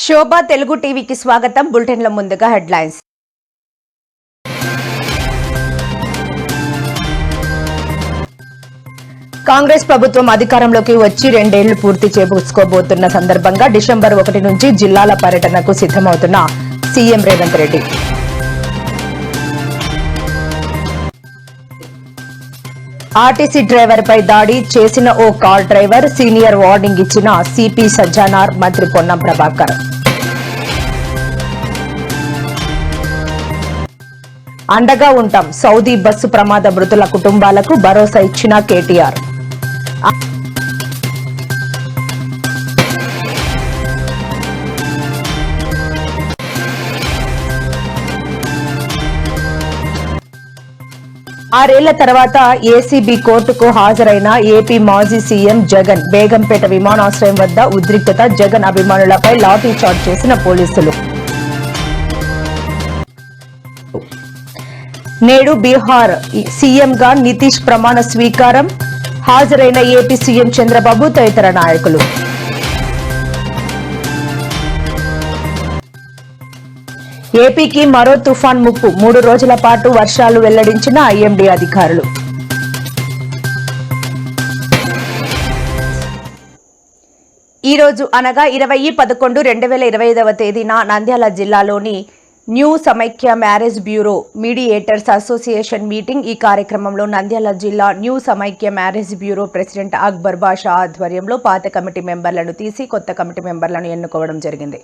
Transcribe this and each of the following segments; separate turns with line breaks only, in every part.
శోభా తెలుగు టీవీకి స్వాగతం. బులెటిన్ల ముందుగా హెడ్లైన్స్. కాంగ్రెస్ ప్రభుత్వం అధికారంలోకి వచ్చి 2 ఏళ్లు పూర్తి చేసుకోబోతున్న సందర్భంగా డిసెంబర్ 1 నుంచి జిల్లాల పర్యటనకు సిద్ధమవుతున్న CM Revanth Reddy. RTC driver పై దాడి చేసిన ఓ కార్ డ్రైవర్, సీనియర్ వార్నింగ్ ఇచ్చిన సిపి సజ్జనార్, మంత్రి పొన్నం ప్రభాకర్. అండగా ఉంటాం, సౌదీ బస్సు ప్రమాద మృతుల కుటుంబాలకు భరోసా ఇచ్చిన కేటీఆర్. ఆరేళ్ల తర్వాత ఏసీబీ కోర్టుకు హాజరైన ఏపీ మాజీ సీఎం జగన్. బేగంపేట విమానాశ్రయం వద్ద ఉద్రిక్తత, జగన్ అభిమానులపై లాఠీ చార్జ్ చేసిన పోలీసులు. నేడు బీహార్ సీఎంగా నితీష్ ప్రమాణ స్వీకారం. హాజరైన ఏపీ సీఎం చంద్రబాబు తదితర నాయకులు. ఏపీకి మరో తుఫాన్ ముప్పు, 3 రోజుల పాటు వర్షాలు వెల్లడించిన ఐఎండీ అధికారులు. ఈ రోజు అనగా 20/11/2025 తేదీన నంద్యాల జిల్లాలోని న్యూ సమైక్య marriage bureau mediators association meeting. ఈ కార్యక్రమంలో నంద్యాల జిల్లా న్యూ సమైక్య మ్యారేజ్ బ్యూరో ప్రెసిడెంట్ అక్బర్ బాషా ఆధ్వర్యంలో పాత కమిటీ మెంబర్లను తీసి కొత్త కమిటీ మెంబర్లను ఎన్నుకోవడం జరిగింది.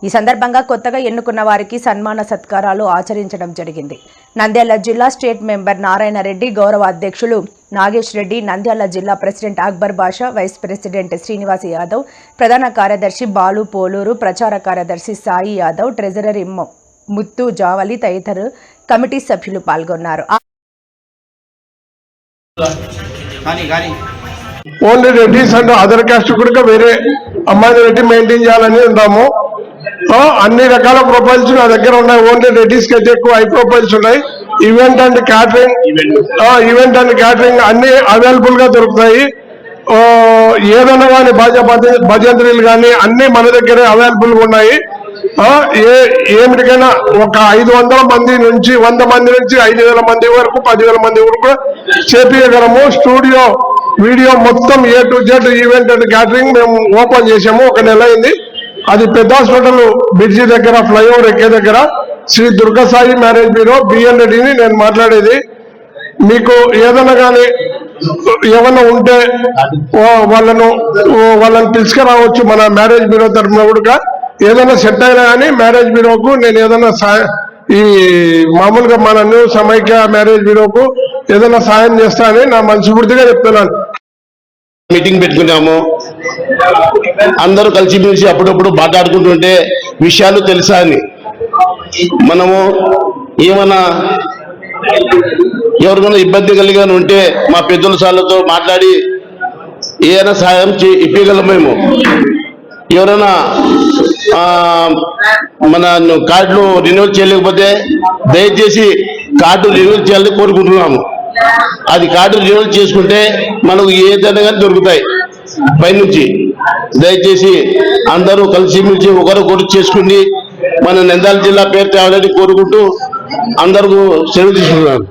ఈ సందర్భంగా కొత్తగా ఎన్నుకున్న వారికి సన్మాన సత్కారాలు ఆచరించడం జరిగింది. నంద్యాల జిల్లా స్టేట్ మెంబర్ నారాయణ రెడ్డి, గౌరవ అధ్యక్షులు నాగేష్ రెడ్డి, నంద్యాల జిల్లా president Akbar Basha, vice president Srinivas Yadav, ప్రధాన కార్యదర్శి బాలు పోలూరు, ప్రచార కార్యదర్శి సాయి యాదవ్, ట్రెజరర్ ముత్తు జావలి తదితర కమిటీ సభ్యులు పాల్గొన్నారు.
Only Reddys and other caste కూడా వేరే అమ్మాయిని రెడ్డి మెయింటైన్ చేయాలని ఉంటాము. అన్ని రకాల ప్రొఫైల్స్ నా దగ్గర ఉన్నాయి. ఓన్లీ రెడ్డిస్ కి అయితే ఎక్కువ హై ప్రొఫైల్స్ ఉన్నాయి. ఈవెంట్ అండ్ క్యాటరింగ్ అన్ని అవైలబుల్ గా దొరుకుతాయి. ఏదైనా కానీ భజంత్రీలు కానీ అన్ని మన దగ్గరే అవైలబుల్ గా ఉన్నాయి. ఏమిటికైనా ఒక 500 మంది నుంచి 100 మంది నుంచి 5,000 మంది వరకు 10,000 మంది వరకు చేపించగలము. స్టూడియో వీడియో మొత్తం A to Z event and catering మేము ఓపెన్ చేసాము. 1 నెల అయింది. అది పెద్ద హాస్పిటల్ బ్రిడ్జి దగ్గర, ఫ్లైఓవర్ ఎక్కే దగ్గర, శ్రీ దుర్గసాయి మ్యారేజ్ బ్యూరో బిఎన్ రెడ్డిని నేను మాట్లాడేది. మీకు ఏదైనా కానీ ఏమన్నా ఉంటే వాళ్ళని పిలుచుకురావచ్చు. మన మ్యారేజ్ బ్యూరో తరఫున కూడా ఏదైనా సెట్ అయినా కానీ మ్యారేజ్ బ్యూరోకు నేను ఏదైనా ఈ మామూలుగా మన న్యూ సమైక్య మ్యారేజ్ బ్యూరోకు ఏదైనా సాయం చేస్తానని నా మనస్ఫూర్తిగా చెప్తున్నాను.
మీటింగ్ పెట్టుకున్నాము. అందరూ కలిసిమెలిసి అప్పుడప్పుడు మాట్లాడుకుంటుంటే విషయాలు తెలుసా అని, మనము ఏమన్నా ఎవరికైనా ఇబ్బంది కలిగి ఉంటే మా పెద్దల సార్లతో మాట్లాడి ఏదైనా సాయం ఇప్పగలం. మేము ఎవరైనా మన కార్డులు రెన్యువల్ చేయలేకపోతే దయచేసి కార్డు రెన్యువల్ చేయాలని కోరుకుంటున్నాము. అది కార్డు రెన్యువల్ చేసుకుంటే మనకు ఏదైనా కానీ దొరుకుతాయి పైనుంచి. దయచేసి అందరూ కలిసిమెలిసి ఒకరొకరు చేసుకుని మన నంద్యాల జిల్లా పేరు తేవాలని కోరుకుంటూ అందరూ సెలవు తీసుకున్నాను.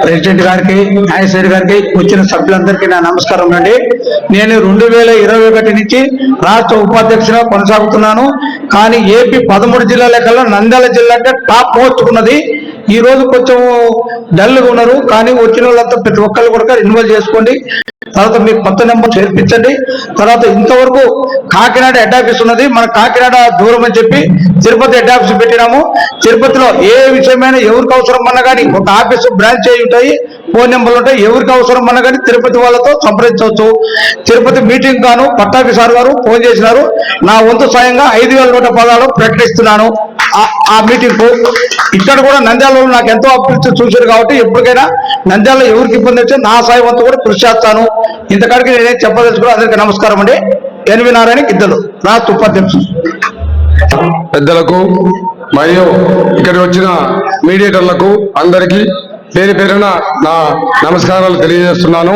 ప్రెసిడెంట్ గారికి, నాగేశ్వరి గారికి, వచ్చిన సభ్యులందరికీ నా నమస్కారం అండి. నేను 2021 నుంచి రాష్ట్ర ఉపాధ్యక్షుగా కొనసాగుతున్నాను. కానీ ఏపీ 13 జిల్లాల కల్లా నంద్యాల జిల్లా అంటే టాప్ మోస్ట్ ఉన్నది. ఈ రోజు కొంచెం డల్గా ఉన్నారు, కానీ వచ్చిన వాళ్ళంతా ప్రతి ఒక్కళ్ళు కూడా ఇన్వాల్వ్ చేసుకోండి. తర్వాత మీకు కొత్త నెంబర్ చేర్పించండి. తర్వాత ఇంతవరకు కాకినాడ హెడ్ ఆఫీస్ ఉన్నది, మన కాకినాడ దూరం అని చెప్పి తిరుపతి హెడ్ ఆఫీస్ పెట్టినాము. తిరుపతిలో ఏ విషయమైనా ఎవరికి అవసరం అన్నా కానీ ఒక ఆఫీసు బ్రాంచ్ అయి ఉంటాయి, ఫోన్ నెంబర్లు ఉంటాయి. ఎవరికి అవసరం అన్నా కానీ తిరుపతి వాళ్ళతో సంప్రదించవచ్చు. తిరుపతి మీటింగ్ గాను పట్టాభిసార్ గారు ఫోన్ చేసినారు. నా వంతు సాయంగా 5,000 పదాలు ప్రకటిస్తున్నాను ఆ మీటింగ్ కు. ఇక్కడ కూడా నంద్యాలలో నాకు ఎంతో అభివృద్ధి చూశారు కాబట్టి ఎప్పటికైనా నంద్యాలలో ఎవరికి ఇబ్బంది వచ్చి నా సాయం వంతు కూడా కృషి చేస్తాను. ఇంతకాడికి నేనేం చెప్పదలుచుకున్నా. అందరికీ నమస్కారం అండి. ఎన్వి నారాయణ ఇద్దరు రాష్ట్ర ఉపాధ్యక్షులు.
పెద్దలకు మరియు ఇక్కడికి వచ్చిన మీడియేటర్లకు అందరికీ పేరు పేరున నా నమస్కారాలు తెలియజేస్తున్నాను.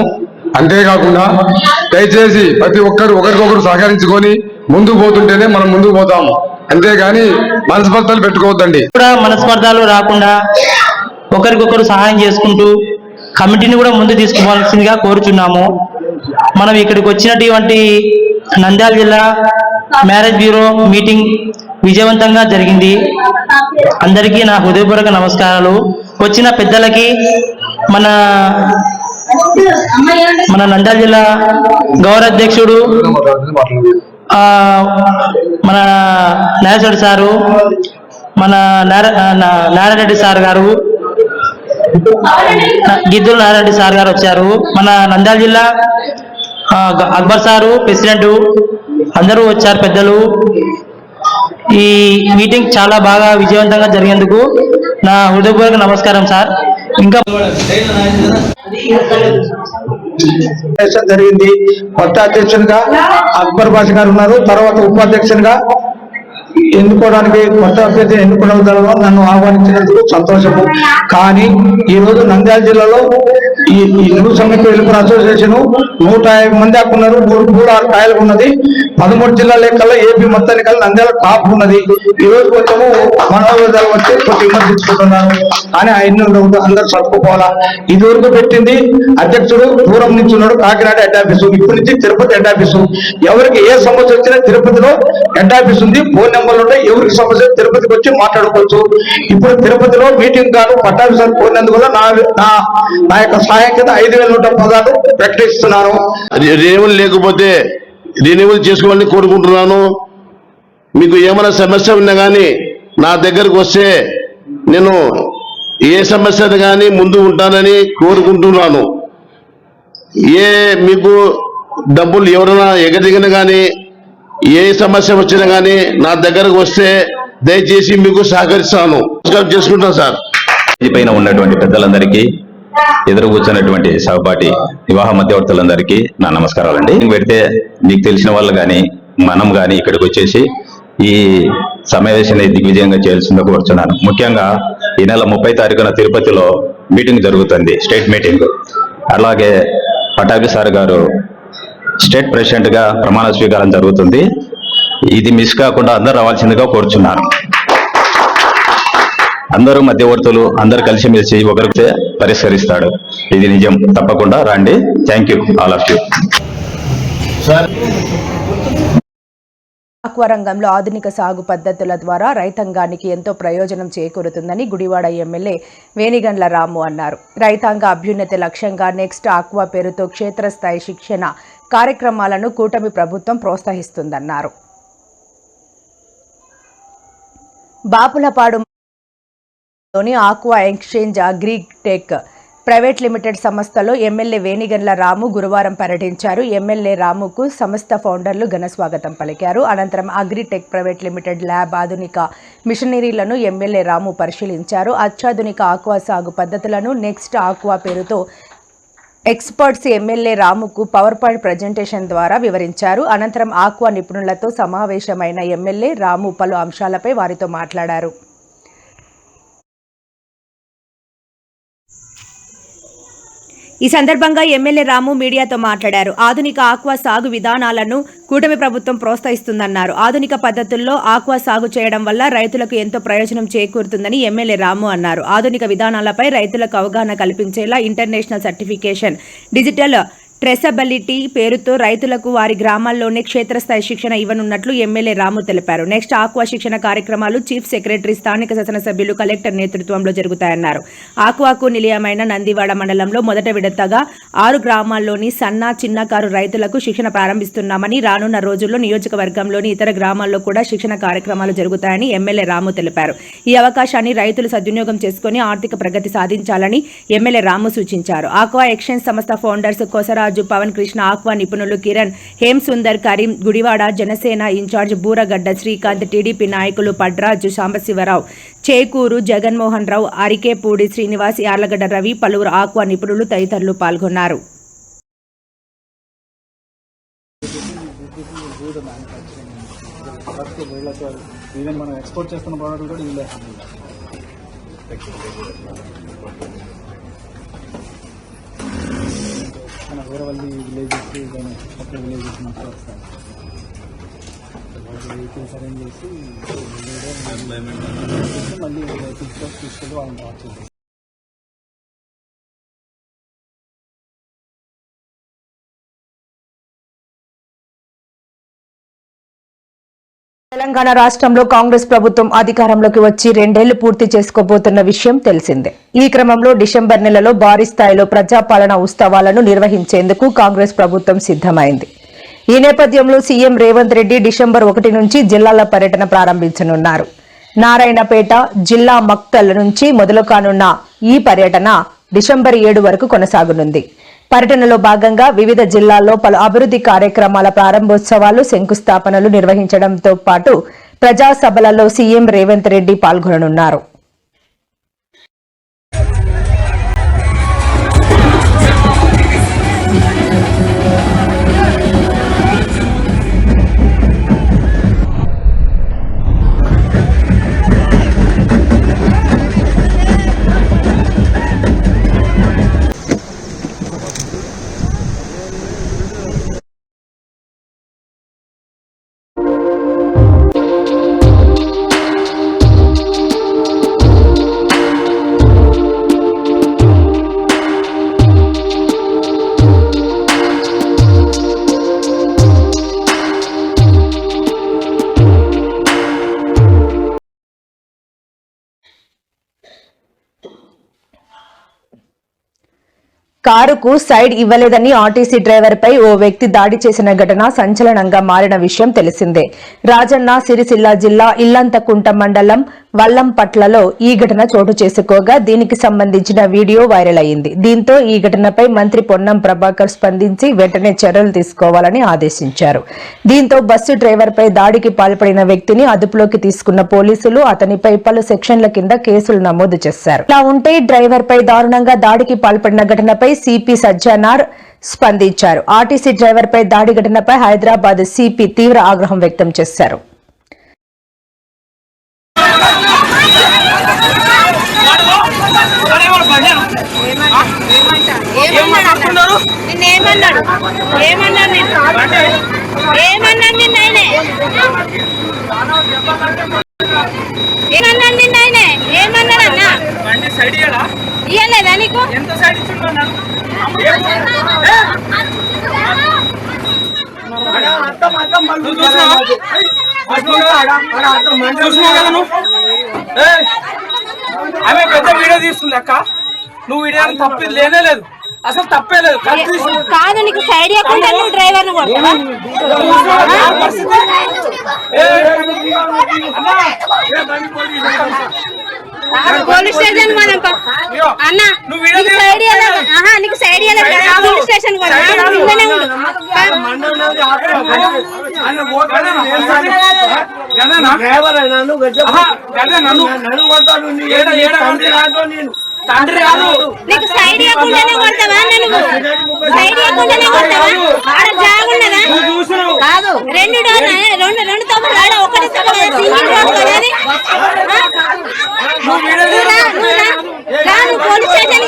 అంతేకాకుండా దయచేసి ప్రతి ఒక్కరు ఒకరికొకరు సహకరించుకొని ముందుకు పోతుంటేనే మనం ముందుకు పోతాం, అంతేగాని మనస్పర్ధలు పెట్టుకోవద్దండి.
కూడా మనస్పర్ధలు రాకుండా ఒకరికొకరు సహాయం చేసుకుంటూ కమిటీని కూడా ముందు తీసుకోవాల్సిందిగా కోరుచున్నాము. మనం ఇక్కడికి వచ్చినటువంటి నంద్యాల జిల్లా మ్యారేజ్ బ్యూరో మీటింగ్ విజయవంతంగా జరిగింది. అందరికీ నా హృదయపూర్వక నమస్కారాలు. వచ్చిన పెద్దలకి మన నంద్యాల జిల్లా గౌరవ అధ్యక్షుడు మన నాగేశ్వర సారు, మన నారాయణరెడ్డి సార్ గారు, గిద్దూరు నారాయణరెడ్డి సార్ గారు వచ్చారు. మన నంద్యాల జిల్లా అక్బర్ సారు, ప్రెసిడెంట్ అందరూ వచ్చారు పెద్దలు. ఈ మీటింగ్ చాలా బాగా విజయవంతంగా జరిగేందుకు నా హృదయపూర్వక నమస్కారం సార్. ఇంకా
జరిగింది. కొత్త అధ్యక్షునిగా అక్బర్ బాష గారు ఉన్నారు. తర్వాత ఉపాధ్యక్షునిగా ఎన్నుకోవడానికి కొత్త అభ్యర్థి ఎన్నుకోవడం నన్ను ఆహ్వానించినందుకు సంతోషము. కానీ ఈ రోజు నంద్యాల జిల్లాలో ఈ న్యూ సమైక్య వెలుపుల అసోసియేషన్ 150 మంది దాకా ఉన్నారు. 3 కాయలు ఉన్నది. 13 జిల్లాల లెక్కల్లో ఏపీ మొత్తానికి నంద్యాల టాప్ ఉన్నది. ఈ రోజు కొంచెము మనోవేదాలు వచ్చి కొంచెం విమర్శించుకుంటున్నారు. కానీ ఆయన అందరూ సర్దుకుపోవాలా. ఇదివరకు పెట్టింది అధ్యక్షుడు దూరం నుంచి ఉన్నాడు, కాకినాడ హెడ్ ఆఫీసు. ఇప్పటి నుంచి తిరుపతి హెడ్ ఆఫీసు. ఎవరికి ఏ సమస్య వచ్చినా తిరుపతిలో హెడ్ ఆఫీస్ ఉంది, ఫోన్ నెంబర్లు ఉంటాయి. ఎవరికి సమస్య తిరుపతికి వచ్చి మాట్లాడుకోవచ్చు. ఇప్పుడు తిరుపతిలో మీటింగ్ గాను పట్టాభిసారి కోరినందువల్ల నా యొక్క సహాయం కింద 5,110 ప్రకటిస్తున్నాను.
రెన్యువల్ లేకపోతే రెన్యువల్ చేసుకోవాలని కోరుకుంటున్నాను. మీకు ఏమైనా సమస్య ఉన్నా కానీ నా దగ్గరకు వస్తే నేను ఏ సమస్య కానీ ముందు ఉంటానని కోరుకుంటున్నాను. మీకు డబ్బులు ఎవరైనా ఎగదిగిన కానీ ఏ సమస్య వచ్చినా కానీ నా దగ్గరకు వస్తే దయచేసి మీకు సహకరిస్తాను, చేసుకుంటాను సార్.
పైన ఉన్నటువంటి పెద్దలందరికీ, ఎదురు కూర్చున్నటువంటి సహపాఠి వివాహ మధ్యవర్తులందరికీ నా నమస్కారాలండి. పెడితే మీకు తెలిసిన వాళ్ళు కానీ మనం కానీ ఇక్కడికి వచ్చేసి ఈ సమావేశాన్ని దిగ్విజయంగా చేయాల్సిందిగా కోరుచున్నాను. ముఖ్యంగా ఈ నెల 30 తారీఖున తిరుపతిలో మీటింగ్ జరుగుతుంది, స్టేట్ మీటింగ్. అలాగే పటాభి సార్ గారు స్టేట్ ప్రెసిడెంట్ గా ప్రమాణ స్వీకారం జరుగుతుంది. ఇది మిస్ కాకుండా అందరూ రావాల్సిందిగా కోరుచున్నాను. అందరూ మధ్యవర్తులు అందరూ కలిసిమెలిసి ఒకరికి పరిష్కరిస్తాడు. ఇది నిజం, తప్పకుండా రండి. Thank you all of you.
Aqua రంగంలో ఆధునిక సాగు పద్ధతుల ద్వారా రైతాంగానికి ఎంతో ప్రయోజనం చేకూరుతుందని గుడివాడ ఎమ్మెల్యే వేణిగండ్ల రాము అన్నారు. రైతాంగ అభ్యున్నతి లక్ష్యంగా నెక్స్ట్ ఆక్వా పేరుతో క్షేత్రస్థాయి శిక్షణ కార్యక్రమాలను కూటమి ప్రభుత్వం ప్రోత్సహిస్తుందన్నారు. బాపులపాడు లోని aqua exchange agritech private limited సంస్థలో ఎమ్మెల్యే వేణిగండ్ల రాము గురువారం పర్యటించారు. ఎమ్మెల్యే రాముకు సంస్థ ఫౌండర్లు ఘన స్వాగతం పలికారు. అనంతరం అగ్రిటెక్ ప్రైవేట్ లిమిటెడ్ ల్యాబ్ ఆధునిక మిషనరీలను ఎమ్మెల్యే రాము పరిశీలించారు. అత్యాధునిక ఆక్వా సాగు పద్ధతులను నెక్స్ట్ ఆక్వా పేరుతో ఎక్స్పర్ట్స్ ఎమ్మెల్యే రాముకు పవర్ పాయింట్ ప్రజెంటేషన్ ద్వారా వివరించారు. అనంతరం ఆక్వా నిపుణులతో సమావేశమైన ఎమ్మెల్యే రాము పలు అంశాలపై వారితో మాట్లాడారు. ఈ సందర్భంగా ఎమ్మెల్యే రాము మీడియాతో మాట్లాడారు. ఆధునిక ఆక్వా సాగు విధానాలను కూటమి ప్రభుత్వం ప్రోత్సహిస్తుందన్నారు. ఆధునిక పద్ధతుల్లో ఆక్వా సాగు చేయడం వల్ల రైతులకు ఎంతో ప్రయోజనం చేకూరుతుందని ఎమ్మెల్యే రాము అన్నారు. ఆధునిక విధానాలపై రైతులకు అవగాహన కల్పించేలా ఇంటర్నేషనల్ సర్టిఫికేషన్, డిజిటల్ ట్రెసబిలిటీ పేరుతో రైతులకు వారి గ్రామాల్లోనే క్షేత్రస్థాయి శిక్షణ ఇవ్వనున్నట్లు ఎమ్మెల్యే రాము తెలిపారు. నెక్స్ట్ ఆక్వా శిక్షణ కార్యక్రమాలు చీఫ్ సెక్రటరీ, స్థానిక శాసనసభ్యులు, కలెక్టర్ నేతృత్వంలో జరుగుతాయన్నారు. ఆక్వాకు నిలయమైన నందివాడ మండలంలో మొదట విడతగా 6 గ్రామాల్లోని సన్న, చిన్నకారు రైతులకు శిక్షణ ప్రారంభిస్తున్నామని, రానున్న రోజుల్లో నియోజకవర్గంలోని ఇతర గ్రామాల్లో కూడా శిక్షణ కార్యక్రమాలు జరుగుతాయని ఎమ్మెల్యే రాము తెలిపారు. ఈ అవకాశాన్ని రైతులు సద్వినియోగం చేసుకుని ఆర్థిక ప్రగతి సాధించాలని ఎమ్మెల్యే రాము సూచించారు. ఆక్వా ఎక్స్చేంజ్ సంస్థ ఫౌండర్స్ కోసరాజు, పవన్ కృష్ణ, ఆక్వా నిపుణులు కిరణ్, హేమ్ సుందర్, కరీం, గుడివాడ జనసేన ఇన్ఛార్జ్ బూరగడ్డ శ్రీకాంత్, టీడీపీ నాయకులు పడ్రాజు, సాంబశివరావు, చేకూరు జగన్మోహన్ రావు, అరికేపూడి శ్రీనివాస్, యార్లగడ్డ రవి, పలువురు ఆక్వా నిపుణులు తదితరులు పాల్గొన్నారు.
ఈవెన్ మనం ఎక్స్పోర్ట్ చేస్తున్న ప్రోడక్ట్ కూడా ఇల్లే. వేరే వాళ్ళ విలేజెస్, కొత్త విలేజెస్ మాకు వస్తాయి. వెహికల్స్ అరేంజ్ చేసి మళ్ళీ వెహికల్స్ తీసుకెళ్ళి వాళ్ళని డ్రాప్ చేసేసి
తెలంగాణ రాష్ట్రంలో కాంగ్రెస్ ప్రభుత్వం అధికారంలోకి వచ్చి 2 ఏళ్లు పూర్తి చేసుకోబోతున్న విషయం తెలిసిందే. ఈ క్రమంలో డిసెంబర్ నెలలో భారీ స్థాయిలో ప్రజాపాలన ఉత్సవాలను నిర్వహించేందుకు కాంగ్రెస్ ప్రభుత్వం సిద్దమైంది. ఈ నేపథ్యంలో సీఎం రేవంత్ రెడ్డి డిసెంబర్ 1 నుంచి జిల్లాల పర్యటన ప్రారంభించనున్నారు. నారాయణపేట జిల్లా మక్తల్ నుంచి మొదలు కానున్న ఈ పర్యటన డిసెంబర్ 7 వరకు కొనసాగనుంది. పర్యటనలో భాగంగా వివిధ జిల్లాల్లో పలు అభివృద్ధి కార్యక్రమాల ప్రారంభోత్సవాలు, శంకుస్థాపనలు నిర్వహించడంతో పాటు ప్రజా సభలలో సీఎం రేవంత్ రెడ్డి పాల్గొననున్నారు. కారుకు సైడ్ ఇవ్వలేదని ఆర్టీసీ డ్రైవర్పై ఓ వ్యక్తి దాడి చేసిన ఘటన సంచలనంగా మారిన విషయం తెలిసిందే. రాజన్న సిరిసిల్ల జిల్లా ఇల్లంతకుంట మండలం వల్లంపట్లలో ఈ ఘటన చోటు చేసుకోగా దీనికి సంబంధించిన వీడియో వైరల్ అయింది. దీంతో ఈ ఘటనపై మంత్రి పొన్నం ప్రభాకర్ స్పందించి వెంటనే చర్యలు తీసుకోవాలని ఆదేశించారు. దీంతో బస్సు డ్రైవర్పై దాడికి పాల్పడిన వ్యక్తిని అదుపులోకి తీసుకున్న పోలీసులు అతనిపై పలు సెక్షన్ల కింద కేసులు నమోదు చేశారు. ఇలా ఉంటే డ్రైవర్పై దారుణంగా దాడికి పాల్పడిన ఘటనపై సిపి సజ్జనార్ స్పందించారు. ఆర్టీసీ డ్రైవర్పై దాడి ఘటనపై హైదరాబాద్ సిపి తీవ్ర ఆగ్రహం వ్యక్తం చేశారు.
ఇయ్యలేదా నీకు
ఆమె పెద్ద వీడియో తీస్తుంది అక్క. నువ్వు వీడియో తప్పి లేనే లేదు, అసలు తప్పే లేదు.
కాదు నీకు సైడ్ ఇవ్వకుండా నువ్వు డ్రైవర్ పోలీస్ స్టేషన్ అన్న నీకు సైడ్ పోలీస్ స్టేషన్
తండ్రి కాదు
నీకు సైడ్ ఇవ్వకుండానే కొడతావా? నువ్వు సైడ్ ఇవ్వకుండానే కొడతావా? ఆడ జాగున్నదా? కాదు రెండు తప్పులు ఆడ ఒకటి పోలీస్ స్టేషన్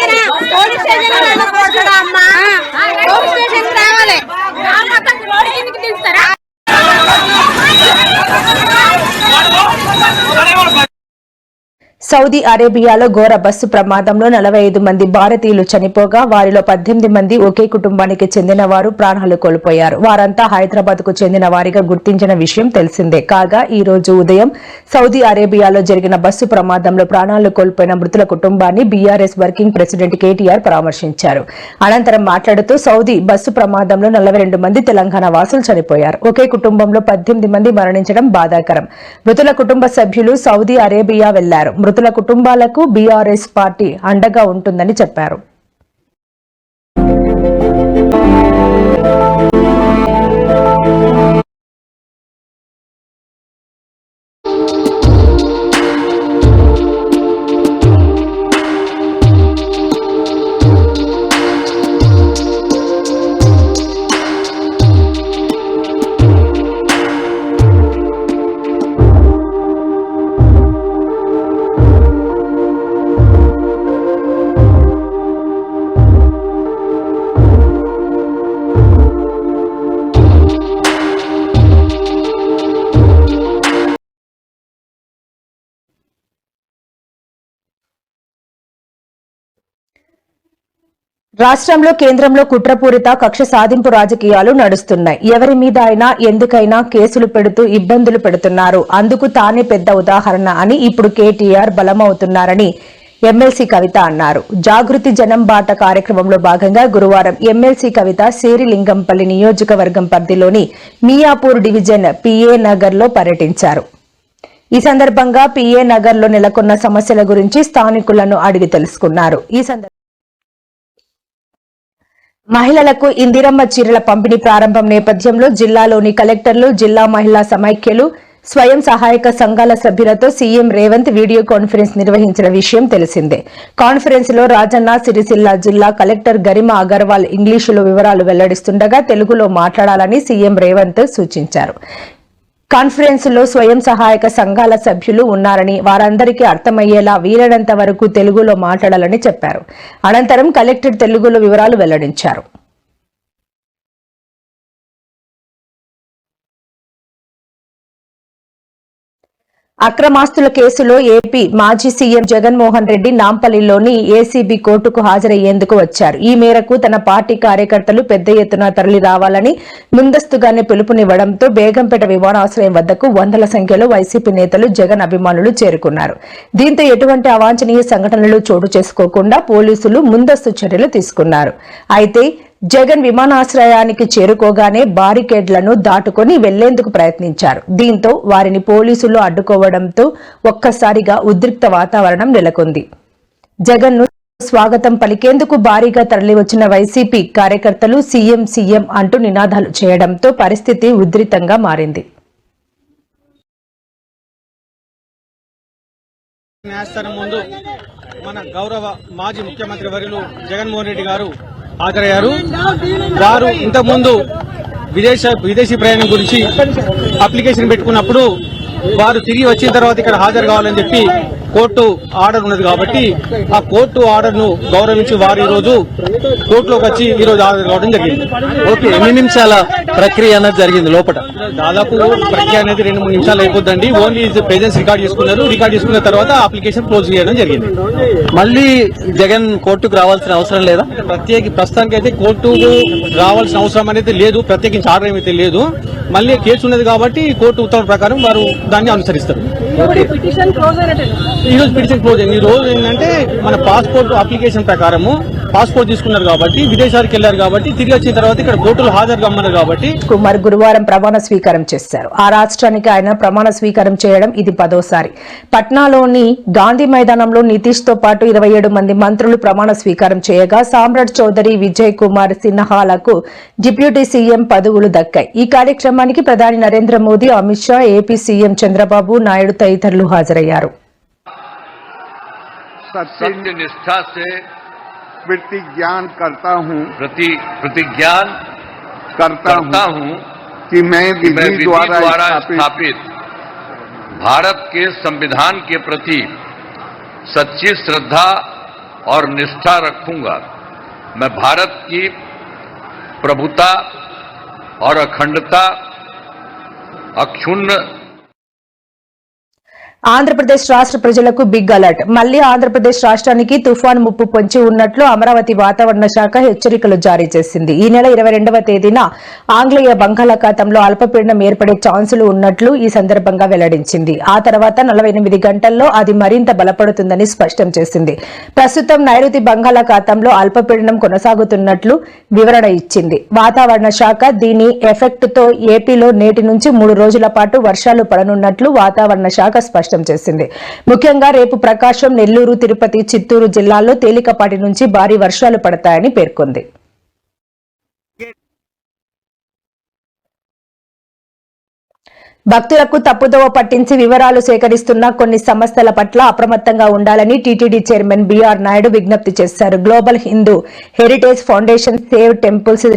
పోలీస్ స్టేషన్ రావాలి. తెలుస్తారా?
సౌదీ అరేబియాలో ఘోర బస్సు ప్రమాదంలో 45 మంది భారతీయులు చనిపోగా వారిలో 18 మంది ఒకే కుటుంబానికి చెందిన వారు ప్రాణాలు కోల్పోయారు. వారంతా హైదరాబాద్ కు చెందిన వారిగా గుర్తించిన విషయం తెలిసిందే. కాగా ఈ రోజు ఉదయం సౌదీ అరేబియాలో జరిగిన బస్సు ప్రమాదంలో ప్రాణాలు కోల్పోయిన మృతుల కుటుంబాన్ని బీఆర్ఎస్ వర్కింగ్ ప్రెసిడెంట్ కేటీఆర్ పరామర్శించారు. అనంతరం మాట్లాడుతూ సౌదీ బస్సు ప్రమాదంలో 42 మంది తెలంగాణ వాసులు చనిపోయారు. ఒకే కుటుంబంలో 18 మంది మరణించడం బాధాకరం. మృతుల కుటుంబ సభ్యులు సౌదీ అరేబియా వెళ్లారు. మృతుల కుటుంబాలకు బీఆర్ఎస్ పార్టీ అండగా ఉంటుందని చెప్పారు. రాష్ట్రంలో కేంద్రంలో కుట్రపూరిత కక్ష సాధింపు రాజకీయాలు నడుస్తున్నాయి. ఎవరి మీద అయినా ఎందుకైనా కేసులు పెడుతూ ఇబ్బందులు పెడుతున్నారు. అందుకు తానే పెద్ద ఉదాహరణ అని ఇప్పుడు కేటీఆర్ బలమవుతున్నారని ఎమ్మెల్సీ కవిత అన్నారు. జాగృతి జనం బాట కార్యక్రమంలో భాగంగా గురువారం ఎమ్మెల్సీ కవిత శేరిలింగంపల్లి నియోజకవర్గం పరిధిలోని మియాపూర్ డివిజన్ పిఏ నగర్ లో పర్యటించారు. ఈ సందర్భంగా పిఏ నగర్ లో నెలకొన్న సమస్యల గురించి స్థానికులను అడిగి తెలుసుకున్నారు. ఈ సందర్భంగా మహిళలకు ఇందిరమ్మ చీరల పంపిణీ ప్రారంభం నేపథ్యంలో జిల్లాలోని కలెక్టర్లు, జిల్లా మహిళా సమైక్యలు, స్వయం సహాయక సంఘాల సభ్యులతో సీఎం రేవంత్ వీడియో కాన్ఫరెన్స్ నిర్వహించిన విషయం తెలిసిందే. కాన్ఫరెన్స్ లో రాజన్న సిరిసిల్ల జిల్లా కలెక్టర్ గరిమా అగర్వాల్ ఇంగ్లీషులో వివరాలు వెల్లడిస్తుండగా తెలుగులో మాట్లాడాలని సీఎం రేవంత్ సూచించారు. కాన్ఫరెన్స్ లో స్వయం సహాయక సంఘాల సభ్యులు ఉన్నారని, వారందరికీ అర్థమయ్యేలా వీలైనంత వరకు తెలుగులో మాట్లాడాలని చెప్పారు. అనంతరం కలెక్టర్ తెలుగులో వివరాలు వెల్లడించారు. అక్రమాస్తుల కేసులో ఏపీ మాజీ సీఎం జగన్మోహన్ రెడ్డి నాంపల్లిలోని ఏసీబీ కోర్టుకు హాజరయ్యేందుకు వచ్చారు. ఈ మేరకు తన పార్టీ కార్యకర్తలు పెద్ద ఎత్తున తరలి రావాలని ముందస్తుగానే పిలుపునివ్వడంతో బేగంపేట విమానాశ్రయం వద్దకు వందల సంఖ్యలో వైసీపీ నేతలు, జగన్ అభిమానులు చేరుకున్నారు. దీంతో ఎటువంటి అవాంఛనీయ సంఘటనలు చోటు చేసుకోకుండా పోలీసులు ముందస్తు చర్యలు తీసుకున్నారు. అయితే జగన్ విమానాశ్రయానికి చేరుకోగానే బారికేడ్లను దాటుకుని వెళ్లేందుకు ప్రయత్నించారు. దీంతో వారిని పోలీసులు అడ్డుకోవడంతో ఒక్కసారిగా ఉద్రిక్త వాతావరణం నెలకొంది. జగన్ ను స్వాగతం పలికేందుకు భారీగా తరలివచ్చిన వైసీపీ కార్యకర్తలు సీఎం సీఎం అంటూ నినాదాలు చేయడంతో పరిస్థితి ఉద్రిక్తంగా మారింది.
న్యాయస్థానం ముందు మన గౌరవ మాజీ ముఖ్యమంత్రి వర్యులు జగన్మోహన్ రెడ్డి గారు హాజరయ్యారు. వారు ఇంతకుముందు విదేశీ ప్రయాణం గురించి అప్లికేషన్ పెట్టుకున్నప్పుడు వారు తిరిగి వచ్చిన తర్వాత ఇక్కడ హాజరు కావాలని చెప్పి కోర్టు ఆర్డర్ ఉన్నది కాబట్టి ఆ కోర్టు ఆర్డర్ ను గౌరవించి వారు ఈ రోజు కోర్టులోకి వచ్చి ఈ రోజు హాజరు కావడం జరిగింది.
ఓకే, ఎన్ని నిమిషాల ప్రక్రియ అనేది జరిగింది లోపల?
దాదాపు ప్రక్రియ అనేది 2-3 నిమిషాలు అయిపోద్దండి. ఓన్లీ ప్రెజెన్స్ రికార్డ్ చేసుకున్నారు. రికార్డ్ చేసుకున్న తర్వాత అప్లికేషన్ క్లోజ్ చేయడం జరిగింది.
మళ్ళీ జగన్ కోర్టుకు రావాల్సిన అవసరం లేదా?
ప్రస్తుతానికి అయితే కోర్టుకు రావాల్సిన అవసరం అనేది లేదు. ప్రత్యేకించి ఆర్డర్ ఏమైతే లేదు. మళ్ళీ కేసు ఉన్నది కాబట్టి కోర్టు ఉత్తర్వుల ప్రకారం వారు దాన్ని అనుసరిస్తారు. ఈ రోజు పిటిషన్ క్లోజ్ అయింది. ఈ రోజు ఏంటంటే మన పాస్పోర్ట్ అప్లికేషన్ ప్రకారము పాస్పోర్ట్ తీసుకున్నారు కాబట్టి విదేశాలకు వెళ్లారు కాబట్టి తిరిగి వచ్చిన తర్వాత ఇక్కడ కోర్టులో హాజరు కమ్మన్నారు కాబట్టి
కుమార్ గురువారం ప్రమాణ స్వీకారం చేశారు. ఆ రాష్ట్రానికి ఆయన ప్రమాణ స్వీకారం చేయడం ఇది 10వసారి. పట్నాలోని గాంధీ మైదానంలో నితీష్ తో పాటు 27 మంది మంత్రులు ప్రమాణ స్వీకారం చేయగా సామ్రాట్ చౌదరి, విజయ్ కుమార్ సిన్హాలకు డిప్యూటీ సీఎం పదవులు దక్కాయి. ఈ కార్యక్రమానికి ప్రధాని నరేంద్ర మోదీ, అమిత్ షా, ఏపీ సీఎం చంద్రబాబు నాయుడు తదితరులు హాజరయ్యారు.
सत्यनिष्ठा से प्रतिज्ञा करता हूँ कि मैं विधि द्वारा स्थापित भारत के संविधान के प्रति सच्ची श्रद्धा और निष्ठा रखूंगा। मैं भारत की प्रभुता और अखंडता अक्षुण्ण
ఆంధ్రప్రదేశ్ రాష్ట్ర ప్రజలకు బిగ్ అలర్ట్. మళ్లీ ఆంధ్రప్రదేశ్ రాష్ట్రానికి తుఫాను ముప్పు పొంచి ఉన్నట్లు అమరావతి వాతావరణ శాఖ హెచ్చరికలు జారీ చేసింది. ఈ నెల 22వ తేదీన ఆంగ్లేయ బంగాళాఖాతంలో అల్పపీడనం ఏర్పడే ఛాన్సులు ఉన్నట్లు ఈ సందర్భంగా వెల్లడించింది. ఆ తర్వాత 48 గంటల్లో అది మరింత బలపడుతుందని స్పష్టం చేసింది. ప్రస్తుతం నైరుతి బంగాళాఖాతంలో అల్పపీడనం కొనసాగుతున్నట్లు వివరణ ఇచ్చింది. వాతావరణ శాఖ దీని ఎఫెక్ట్ తో ఏపీలో నేటి నుంచి 3 రోజుల పాటు వర్షాలు పడనున్నట్లు వాతావరణ శాఖ స్పష్టం చేసింది. ముఖ్యంగా రేపు ప్రకాశం, నెల్లూరు, తిరుపతి, చిత్తూరు జిల్లాల్లో తేలికపాటి నుంచి భారీ వర్షాలు పడతాయని పేర్కొంది. భక్తులకు తప్పుదోవ పట్టించి వివరాలు సేకరిస్తున్న కొన్ని సంస్థల పట్ల అప్రమత్తంగా ఉండాలని టీటీడీ చైర్మన్ బీఆర్ నాయుడు విజ్ఞప్తి చేశారు. Global Hindu heritage foundation, save temples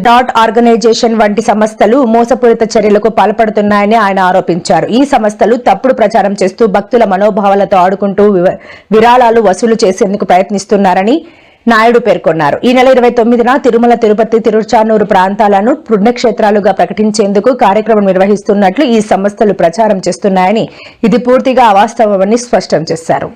organization వంటి సంస్థలు మోసపూరిత చర్యలకు పాల్పడుతున్నాయని ఆయన ఆరోపించారు. ఈ సంస్థలు తప్పుడు ప్రచారం చేస్తూ భక్తుల మనోభావాలతో ఆడుకుంటూ విరాళాలు వసూలు చేసేందుకు ప్రయత్నిస్తున్నారని నాయుడు పేర్కొన్నారు. ఈ నెల 29న తిరుమల, తిరుపతి, తిరుచానూరు ప్రాంతాలను పుణ్యక్షేత్రాలుగా ప్రకటించేందుకు కార్యక్రమం నిర్వహిస్తున్నట్లు ఈ సంస్థలు ప్రచారం చేస్తున్నాయని, ఇది పూర్తిగా అవాస్తవమని స్పష్టం చేశారు.